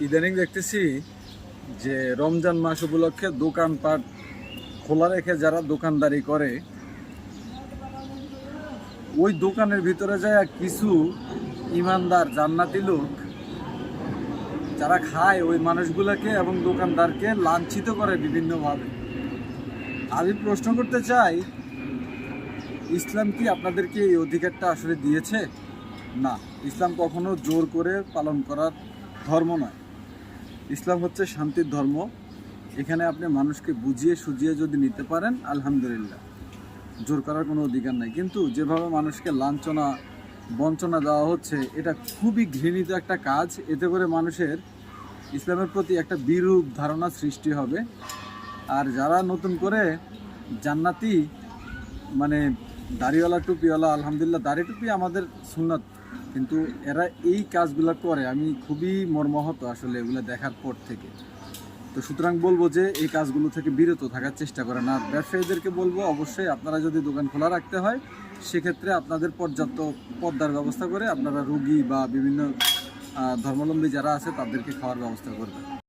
ইদানিং দেখতেছি যে রমজান মাস উপলক্ষে দোকানপাট খোলা রেখে যারা দোকানদারি করে ওই দোকানের ভিতরে যায় কিছু ইমানদার জান্নাতি লোক যারা খায় ওই মানুষগুলোকে এবং দোকানদারকে লাঞ্ছিত করে বিভিন্নভাবে। আমি প্রশ্ন করতে চাই, ইসলাম কি আপনাদেরকে এই অধিকারটা আসলে দিয়েছে? না, ইসলাম কখনো জোর করে পালন করার ধর্ম নয়। ইসলাম হচ্ছে শান্তির ধর্ম। এখানে আপনি মানুষকে বুঝিয়ে সুঝিয়ে যদি নিতে পারেন আলহামদুলিল্লাহ, জোর করার কোনো অধিকার নাই। কিন্তু যেভাবে মানুষকে লাঞ্ছনা বঞ্চনা দেওয়া হচ্ছে, এটা খুবই ঘৃণিত একটা কাজ। এতে করে মানুষের ইসলামের প্রতি একটা বিরূপ ধারণা সৃষ্টি হবে। আর যারা নতুন করে জান্নাতি মানে দাড়িওয়ালা টুপিওয়ালা, আলহামদুলিল্লাহ দাড়ি টুপি আমাদের সুন্নাত, কিন্তু এরা এই কাজগুলো করে, আমি খুবই মর্মাহত আসলে এগুলো দেখার পর থেকে। তো সুতরাং বলবো যে এই কাজগুলো থেকে বিরত থাকার চেষ্টা করেন। আর ব্যবসায়ীদেরকে বলবো, অবশ্যই আপনারা যদি দোকান খোলা রাখতে হয় সেক্ষেত্রে আপনাদের পর্যাপ্ত পর্দার ব্যবস্থা করে আপনারা রুগী বা বিভিন্ন ধর্মাবলম্বী যারা আছে তাদেরকে খাওয়ার ব্যবস্থা করবেন।